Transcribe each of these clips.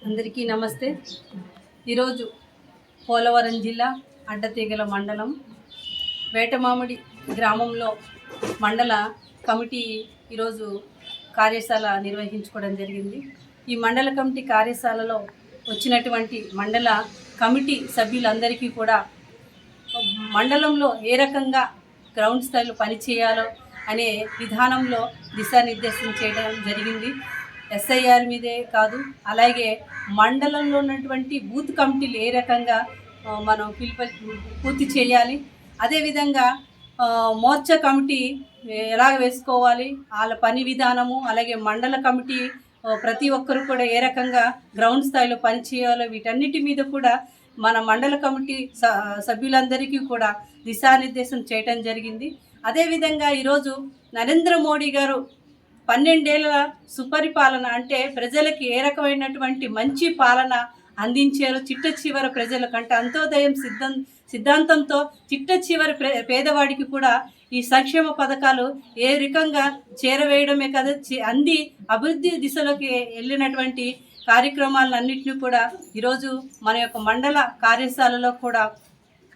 అందరికీ నమస్తే. ఈరోజు పోలవరం జిల్లా అడ్డతీగల మండలం వేటమామిడి గ్రామంలో మండల కమిటీ ఈరోజు కార్యశాల నిర్వహించుకోవడం జరిగింది. ఈ మండల కమిటీ కార్యశాలలో వచ్చినటువంటి మండల కమిటీ సభ్యులందరికీ కూడా మండలంలో ఏ రకంగా గ్రౌండ్ స్థాయిలో పనిచేయాలో అనే విధానంలో దిశానిర్దేశం చేయడం జరిగింది. ఎస్ఐఆర్ మీదే కాదు, అలాగే మండలంలో ఉన్నటువంటి బూత్ కమిటీలు ఏ రకంగా మనం పూర్తి చేయాలి, అదేవిధంగా మోర్చా కమిటీ ఎలా వేసుకోవాలి, వాళ్ళ పని విధానము, అలాగే మండల కమిటీ ప్రతి ఒక్కరు కూడా ఏ రకంగా గ్రౌండ్ స్థాయిలో పనిచేయాలో వీటన్నిటి మీద కూడా మన మండల కమిటీ సభ్యులందరికీ కూడా దిశానిర్దేశం చేయటం జరిగింది. అదేవిధంగా ఈరోజు నరేంద్ర మోడీ గారు 12 ఏళ్ల సుపరిపాలన అంటే ప్రజలకి ఏ రకమైనటువంటి మంచి పాలన అందించారు. చిట్ట చివరి ప్రజలకంటే అంత్యోదయం సిద్ధాంతంతో చిట్ట చివరి పేదవాడికి కూడా ఈ సంక్షేమ పథకాలు ఏ రకంగా చేరవేయడమే కదా అంది అభివృద్ధి దిశలోకి వెళ్ళినటువంటి కార్యక్రమాలన్నింటినీ కూడా ఈరోజు మన యొక్క మండల కార్యశాలలో కూడా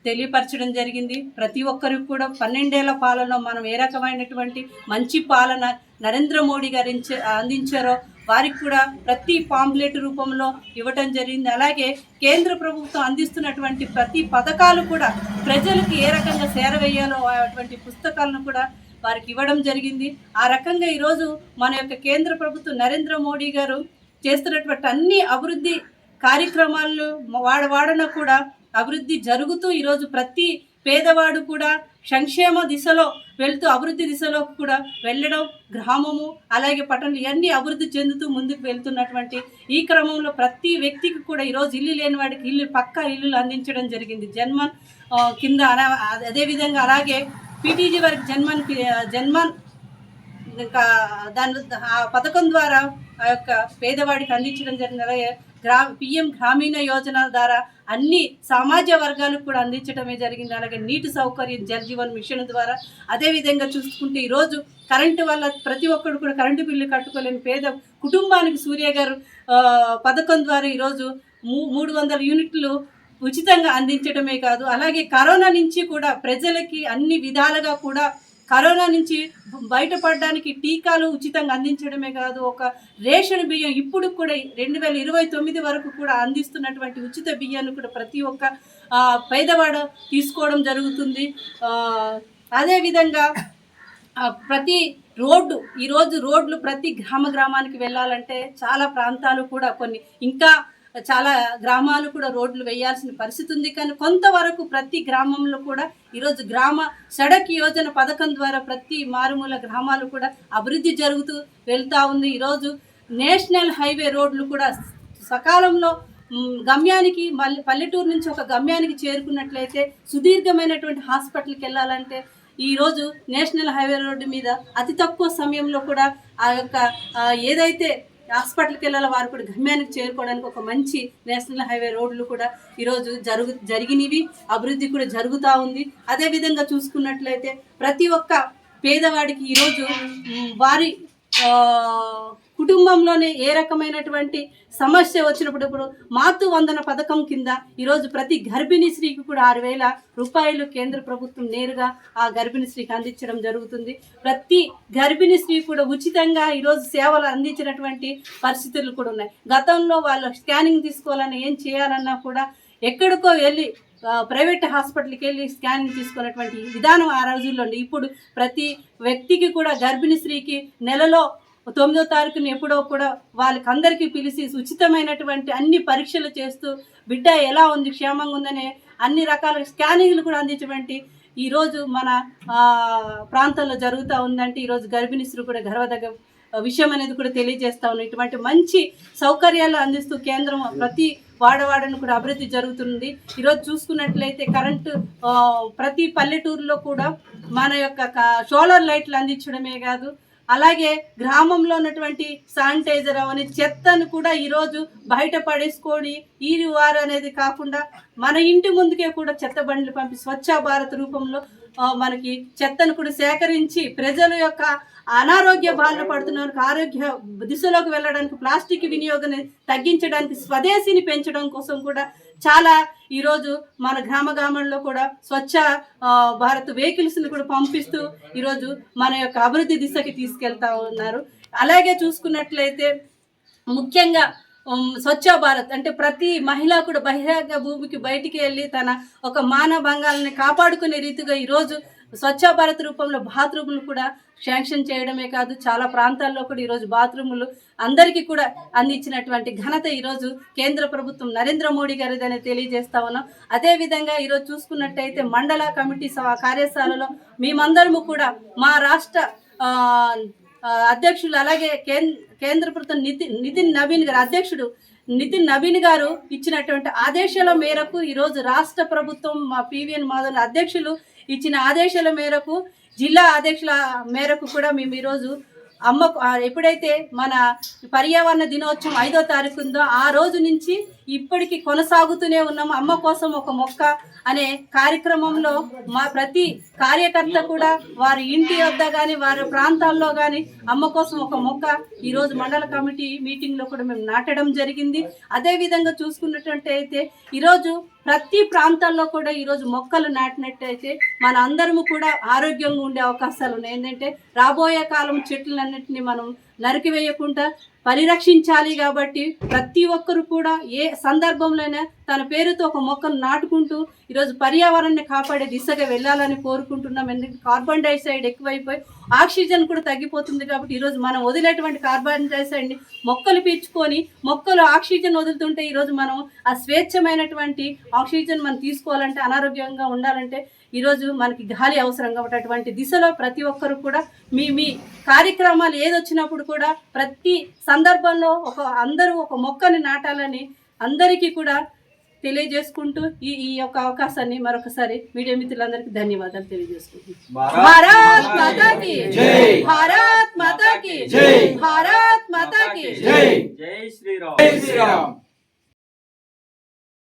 తెలియపరచడం జరిగింది. ప్రతి ఒక్కరికి కూడా 12 ఏళ్ల పాలన మనం ఏ రకమైనటువంటి మంచి పాలన నరేంద్ర మోడీ గారు అందించారో వారికి కూడా ప్రతి పాంప్లెట్ రూపంలో ఇవ్వటం జరిగింది. అలాగే కేంద్ర ప్రభుత్వం అందిస్తున్నటువంటి ప్రతి పథకాలు కూడా ప్రజలకు ఏ రకంగా చేరవేయాలో అటువంటి పుస్తకాలను కూడా వారికి ఇవ్వడం జరిగింది. ఆ రకంగా ఈరోజు మన యొక్క కేంద్ర ప్రభుత్వం నరేంద్ర మోడీ గారు చేస్తున్నటువంటి అన్ని అభివృద్ధి కార్యక్రమాలను వాడన కూడా అభివృద్ధి జరుగుతూ ఈరోజు ప్రతి పేదవాడు కూడా సంక్షేమ దిశలో వెళ్తూ అభివృద్ధి దిశలో కూడా వెళ్ళడం, గ్రామము అలాగే పట్టణం ఇవన్నీ అభివృద్ధి చెందుతూ ముందుకు వెళ్తున్నటువంటి ఈ క్రమంలో ప్రతి వ్యక్తికి కూడా ఈరోజు ఇల్లు లేని వాడికి పక్కా ఇల్లులు అందించడం జరిగింది. జన్మన్ కింద అదేవిధంగా అలాగే పీటీజీ వారికి జన్మన్ దాని ఆ పథకం ద్వారా ఆ యొక్క పేదవాడికి అందించడం జరిగింది. అలాగే పిఎం గ్రామీణ యోజన ద్వారా అన్ని సమాజ వర్గాలకు కూడా అందించడమే జరిగింది. అలాగే నీటి సౌకర్యం జల్ జీవన్ మిషన్ ద్వారా. అదేవిధంగా చూసుకుంటే ఈరోజు కరెంటు వల్ల ప్రతి ఒక్కరు కూడా కరెంటు బిల్లు కట్టుకోలేని పేద కుటుంబానికి సూర్య గారు పథకం ద్వారా ఈరోజు 300 యూనిట్లు ఉచితంగా అందించడమే కాదు, అలాగే కరోనా నుంచి కూడా ప్రజలకి అన్ని విధాలుగా కూడా కరోనా నుంచి బయటపడడానికి టీకాలు ఉచితంగా అందించడమే కాదు, ఒక రేషన్ బియ్యం ఇప్పుడు కూడా 2029 వరకు కూడా అందిస్తున్నటువంటి ఉచిత బియ్యాన్ని కూడా ప్రతి ఒక్క పేదవాడు తీసుకోవడం జరుగుతుంది. అదేవిధంగా ప్రతి ఈరోజు రోడ్లు ప్రతి గ్రామానికి వెళ్ళాలంటే చాలా ప్రాంతాలు కూడా ఇంకా చాలా గ్రామాలు కూడా రోడ్లు వేయాల్సిన పరిస్థితి ఉంది. కానీ కొంతవరకు ప్రతి గ్రామంలో కూడా ఈరోజు గ్రామ సడక్ యోజన పథకం ద్వారా ప్రతి మారుమూల గ్రామాలు కూడా అభివృద్ధి జరుగుతూ వెళ్తూ ఉంది. ఈరోజు నేషనల్ హైవే రోడ్లు కూడా సకాలంలో గమ్యానికి పల్లెటూరు నుంచి ఒక గమ్యానికి చేరుకున్నట్లయితే సుదీర్ఘమైనటువంటి హాస్పిటల్కి వెళ్ళాలంటే ఈరోజు నేషనల్ హైవే రోడ్డు మీద అతి తక్కువ సమయంలో కూడా ఆ యొక్క ఏదైతే హాస్పిటల్కి వెళ్ళాలో వారు కూడా గమ్యానికి చేరుకోవడానికి ఒక మంచి నేషనల్ హైవే రోడ్లు కూడా ఈరోజు జరిగినవి, అభివృద్ధి కూడా జరుగుతూ ఉంది. అదేవిధంగా చూసుకున్నట్లయితే ప్రతి ఒక్క పేదవాడికి ఈరోజు వారి కుటుంబంలోనే ఏ రకమైనటువంటి సమస్య వచ్చినప్పుడు ఇప్పుడు మాతృ వందన పథకం కింద ఈరోజు ప్రతి గర్భిణీ స్త్రీకి కూడా 6,000 రూపాయలు కేంద్ర ప్రభుత్వం నేరుగా ఆ గర్భిణీ స్త్రీకి అందించడం జరుగుతుంది. ప్రతి గర్భిణీ స్త్రీ కూడా ఉచితంగా ఈరోజు సేవలు అందించినటువంటి పరిస్థితులు కూడా ఉన్నాయి. గతంలో వాళ్ళు స్కానింగ్ తీసుకోవాలన్నా ఏం చేయాలన్నా కూడా ఎక్కడికో వెళ్ళి ప్రైవేట్ హాస్పిటల్కి వెళ్ళి స్కానింగ్ తీసుకున్నటువంటి విధానం ఆ రోజుల్లో ఉంది. ఇప్పుడు ప్రతి వ్యక్తికి కూడా గర్భిణీ స్త్రీకి నెలలో 9వ తారీఖున ఎప్పుడో కూడా వాళ్ళకందరికీ పిలిచి ఉచితమైనటువంటి అన్ని పరీక్షలు చేస్తూ బిడ్డ ఎలా ఉంది, క్షేమంగా ఉందనే అన్ని రకాల స్కానింగ్లు కూడా అందించేటువంటి ఈరోజు మన ప్రాంతంలో జరుగుతూ ఉందంటే ఈరోజు గర్భిణీ స్త్రీ కూడా గర్వదగ్గ విషయం అనేది కూడా తెలియజేస్తా ఉన్నాం. ఇటువంటి మంచి సౌకర్యాలు అందిస్తూ కేంద్రం ప్రతి వాడవాడను కూడా అభివృద్ధి జరుగుతుంది. ఈరోజు చూసుకున్నట్లయితే కరెంటు ప్రతి పల్లెటూరులో కూడా మన యొక్క సోలార్ లైట్లు అందించడమే కాదు, అలాగే గ్రామంలో ఉన్నటువంటి శానిటైజర్ అవని చెత్తను కూడా ఈరోజు బయట పడేసుకొని వారు అనేది కాకుండా మన ఇంటి ముందుకే కూడా చెత్త బండ్లు పంపి స్వచ్ఛ భారత్ రూపంలో మనకి చెత్తను కూడా సేకరించి ప్రజల యొక్క అనారోగ్య బారిన పడుతున్న వారికి ఆరోగ్య దిశలోకి వెళ్ళడానికి ప్లాస్టిక్ వినియోగాన్ని తగ్గించడానికి స్వదేశీని పెంచడం కోసం కూడా చాలా ఈరోజు మన గ్రామంలో కూడా స్వచ్ఛ భారత్ వెహికల్స్ని కూడా పంపిస్తూ ఈరోజు మన యొక్క అభివృద్ధి దిశకి తీసుకెళ్తా ఉన్నారు. అలాగే చూసుకున్నట్లయితే ముఖ్యంగా స్వచ్ఛ భారత్ అంటే ప్రతి మహిళ కూడా బహిరంగ భూమికి బయటికి వెళ్ళి తన ఒక మానభంగాలని కాపాడుకునే రీతిగా ఈరోజు స్వచ్ఛ భారత్ రూపంలో బాత్రూములు కూడా శాంక్షన్ చేయడమే కాదు, చాలా ప్రాంతాల్లో కూడా ఈరోజు బాత్రూములు అందరికీ కూడా అందించినటువంటి ఘనత ఈరోజు కేంద్ర ప్రభుత్వం నరేంద్ర మోడీ గారిదని తెలియజేస్తా ఉన్నాం. అదేవిధంగా ఈరోజు చూసుకున్నట్టయితే మండల కమిటీ కార్యశాలలో మేమందరము కూడా మా రాష్ట్ర అధ్యక్షులు అలాగే కేంద్ర ప్రభుత్వం నితిన్ నవీన్ గారు అధ్యక్షుడు నితిన్ నవీన్ గారు ఇచ్చినటువంటి ఆదేశాల మేరకు ఈరోజు రాష్ట్ర ప్రభుత్వం మా పివిఎన్ మాధవ్ అధ్యక్షులు ఇచ్చిన ఆదేశాల మేరకు జిల్లా అధ్యక్షుల మేరకు కూడా మేము ఈరోజు ఎప్పుడైతే మన పర్యావరణ దినోత్సవం 5వ తారీఖు ఉందో ఆ రోజు నుంచి ఇప్పటికీ కొనసాగుతూనే ఉన్నాము. అమ్మ కోసం ఒక మొక్క అనే కార్యక్రమంలో మా ప్రతి కార్యకర్త కూడా వారి ఇంటి వద్ద కానీ వారి ప్రాంతాల్లో కానీ అమ్మ కోసం ఒక మొక్క ఈరోజు మండల కమిటీ మీటింగ్లో కూడా మేము నాటడం జరిగింది. అదేవిధంగా చూసుకున్నట్టయితే ఈరోజు ప్రతి ప్రాంతాల్లో కూడా ఈరోజు మొక్కలు నాటినట్టయితే మన అందరము కూడా ఆరోగ్యంగా ఉండే అవకాశాలు ఉన్నాయి. ఏంటంటే రాబోయే కాలం చెట్లన్నింటినీ మనం నరికివేయకుండా పరిరక్షించాలి. కాబట్టి ప్రతి ఒక్కరు కూడా ఏ సందర్భంలోనే తన పేరుతో ఒక మొక్కను నాటుకుంటూ ఈరోజు పర్యావరణాన్ని కాపాడే దిశగా వెళ్ళాలని కోరుకుంటున్నాం. ఎందుకంటే కార్బన్ డైఆక్సైడ్ ఎక్కువైపోయి ఆక్సిజన్ కూడా తగ్గిపోతుంది. కాబట్టి ఈరోజు మనం వదిలేటువంటి కార్బన్ డైఆక్సైడ్ని మొక్కలు పీల్చుకొని మొక్కలు ఆక్సిజన్ వదులుతుంటే ఈరోజు మనం ఆ స్వేచ్ఛమైనటువంటి ఆక్సిజన్ మనం తీసుకోవాలంటే అనారోగ్యంగా ఉండాలంటే ఈరోజు మనకి గాలి అవసరం. కాబట్టి అటువంటి దిశలో ప్రతి ఒక్కరు కూడా మీ కార్యక్రమాలు ఏదొచ్చినప్పుడు కూడా ప్రతి సందర్భంలో అందరూ ఒక మొక్కని నాటాలని అందరికీ కూడా తెలియజేసుకుంటూ ఈ యొక్క అవకాశాన్ని మరొకసారి మీడియా మిత్రులందరికీ ధన్యవాదాలు తెలియజేసుకుంటున్నాను. భారత్ మాతాకి జై, భారత్ మాతాకి జై, భారత్ మాతాకి జై, జై శ్రీరామ్.